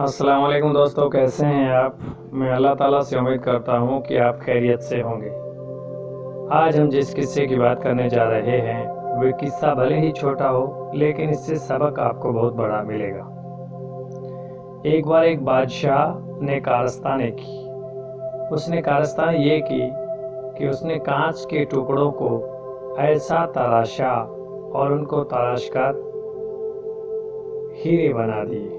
अस्सलाम वालेकुम दोस्तों, कैसे हैं आप। मैं अल्लाह ताला से उम्मीद करता हूँ कि आप खैरियत से होंगे। आज हम जिस किस्से की बात करने जा रहे हैं वह किस्सा भले ही छोटा हो, लेकिन इससे सबक आपको बहुत बड़ा मिलेगा। एक बार एक बादशाह ने कारस्तानी की। उसने कारस्तानी ये की कि उसने कांच के टुकड़ों को ऐसा तराशा और उनको तराश कर हीरे बना दिए।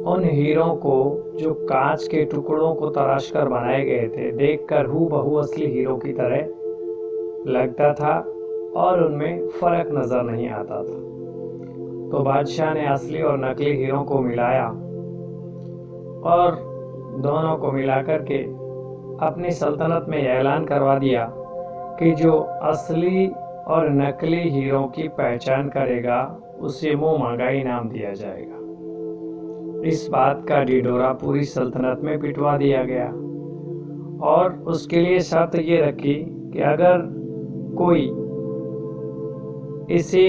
उन हीरों को, जो कांच के टुकड़ों को तराश कर बनाए गए थे, देखकर हूबहू असली हीरो की तरह लगता था और उनमें फर्क नजर नहीं आता था। तो बादशाह ने असली और नकली हीरों को मिलाया और दोनों को मिलाकर के अपनी सल्तनत में ऐलान करवा दिया कि जो असली और नकली हीरों की पहचान करेगा उसे मुंह मांगा इनाम दिया जाएगा। इस बात का ढिढोरा पूरी सल्तनत में पिटवा दिया गया और उसके लिए शर्त ये रखी कि अगर कोई इसे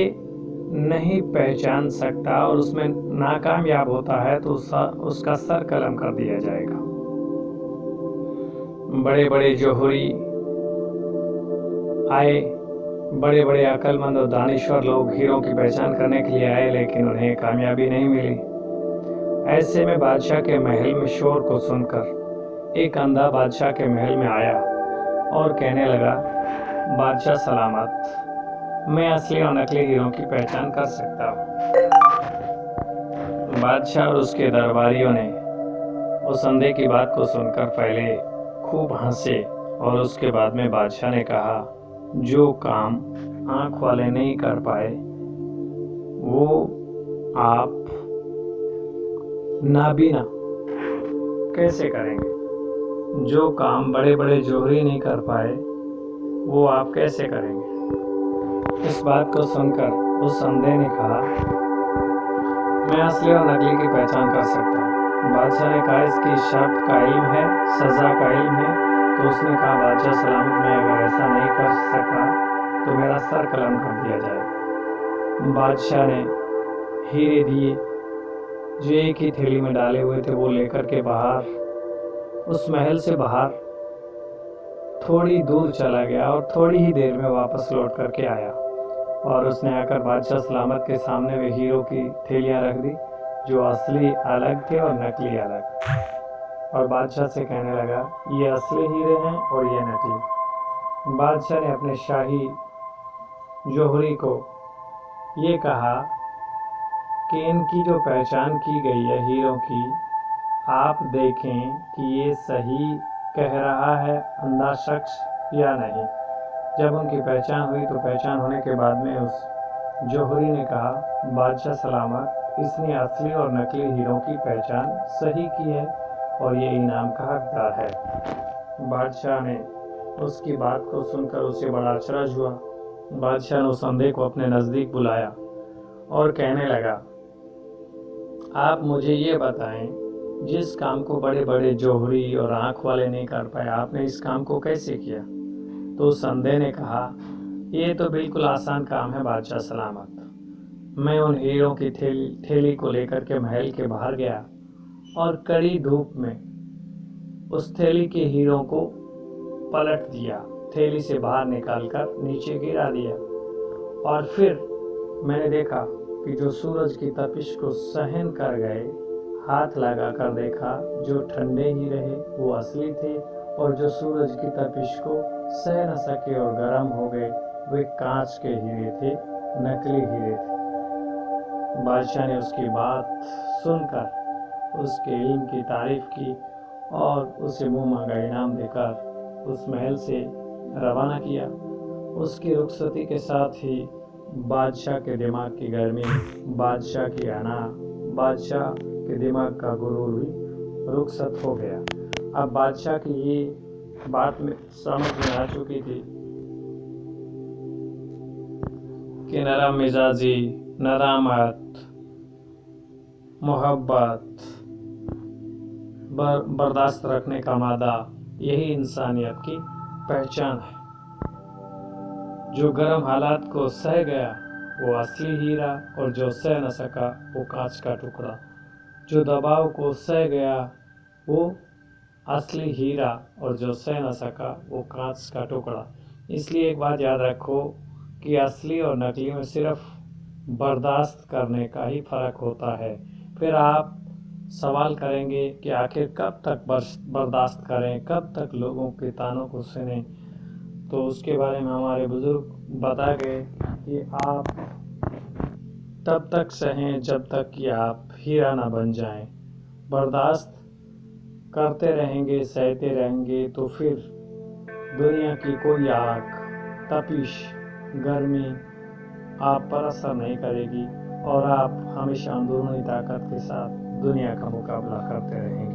नहीं पहचान सकता और उसमें नाकामयाब होता है तो उसका सर कलम कर दिया जाएगा। बड़े बड़े जोहरी आए, बड़े बड़े अक्लमंद और दानिश्वर लोग हीरों की पहचान करने के लिए आए, लेकिन उन्हें कामयाबी नहीं मिली। ऐसे में बादशाह के महल में शोर को सुनकर एक अंधा बादशाह के महल में आया और कहने लगा, बादशाह सलामत, मैं असली और नकली हीरों की पहचान कर सकता हूँ। बादशाह और उसके दरबारियों ने उस अंधे की बात को सुनकर पहले खूब हंसे और उसके बाद में बादशाह ने कहा, जो काम आंख वाले नहीं कर पाए वो आप नाबीना कैसे करेंगे। जो काम बड़े बड़े जोहरी नहीं कर पाए वो आप कैसे करेंगे। इस बात को सुनकर उस अंधे ने कहा, मैं असली और नकली की पहचान कर सकता हूँ। बादशाह ने कहा, इसकी शर्त का इल्म है, सजा का इल्म है। तो उसने कहा, बादशाह सलामत, मैं अगर ऐसा नहीं कर सका तो मेरा सर कलम कर दिया जाएगा। बादशाह ने हीरे दिए जो एक ही थैली में डाले हुए थे, वो लेकर के बाहर, उस महल से बाहर थोड़ी दूर चला गया और थोड़ी ही देर में वापस लौट करके आया और उसने आकर बादशाह सलामत के सामने वे हीरो की थैलियां रख दी, जो असली अलग थे और नकली अलग। और बादशाह से कहने लगा, ये असली हीरे हैं और ये नकली। बादशाह ने अपने शाही जोहरी को ये कहा कि इनकी जो पहचान की गई है हीरों की, आप देखें कि ये सही कह रहा है अंधा शख्स या नहीं। जब उनकी पहचान हुई तो पहचान होने के बाद में उस जोहरी ने कहा, बादशाह सलामत, इसने असली और नकली हीरों की पहचान सही की है और ये इनाम का हकदार है। बादशाह ने उसकी बात को सुनकर उसे बड़ा अचरज हुआ। बादशाह ने उस अंधे को अपने नज़दीक बुलाया और कहने लगा, आप मुझे ये बताएं, जिस काम को बड़े बड़े जोहरी और आँख वाले नहीं कर पाए, आपने इस काम को कैसे किया। तो उस अंधे ने कहा, ये तो बिल्कुल आसान काम है बादशाह सलामत। मैं उन हीरों की थैली को लेकर के महल के बाहर गया और कड़ी धूप में उस थैली के हीरों को पलट दिया, थैली से बाहर निकालकर नीचे गिरा दिया। और फिर मैंने देखा कि जो सूरज की तपिश को सहन कर गए, हाथ लगा कर देखा, जो ठंडे ही रहे वो असली थे और जो सूरज की तपिश को सह न सके और गर्म हो गए वे कांच के हीरे थे, नकली हीरे थे। बादशाह ने उसकी बात सुनकर उसके इल्म की तारीफ की और उसे मुंह मांगा इनाम देकर उस महल से रवाना किया। उसकी रुखसती के साथ ही बादशाह के दिमाग की गर्मी, बादशाह की अना, बादशाह के दिमाग का गुरूर भी रुखसत हो गया। अब बादशाह की ये बात में समझ में आ चुकी थी कि नरम मिजाजी, नरामत, मोहब्बत, बर्दाश्त रखने का मादा, यही इंसानियत की पहचान है। जो गर्म हालात को सह गया वो असली हीरा और जो सह न सका वो कांच का टुकड़ा। जो दबाव को सह गया वो असली हीरा, और जो सह न सका वो कांच का टुकड़ा। इसलिए एक बात याद रखो कि असली और नकली में सिर्फ बर्दाश्त करने का ही फर्क होता है। फिर आप सवाल करेंगे कि आखिर कब तक बर्दाश्त करें, कब तक लोगों के तानों को सुनें। तो उसके बारे में हमारे बुजुर्ग बता गए कि आप तब तक सहें जब तक कि आप हीरा ना बन जाएं। बर्दाश्त करते रहेंगे, सहते रहेंगे तो फिर दुनिया की कोई आग, तपिश, गर्मी आप पर असर नहीं करेगी और आप हमेशा अंदरूनी ताकत के साथ दुनिया का मुकाबला करते रहेंगे।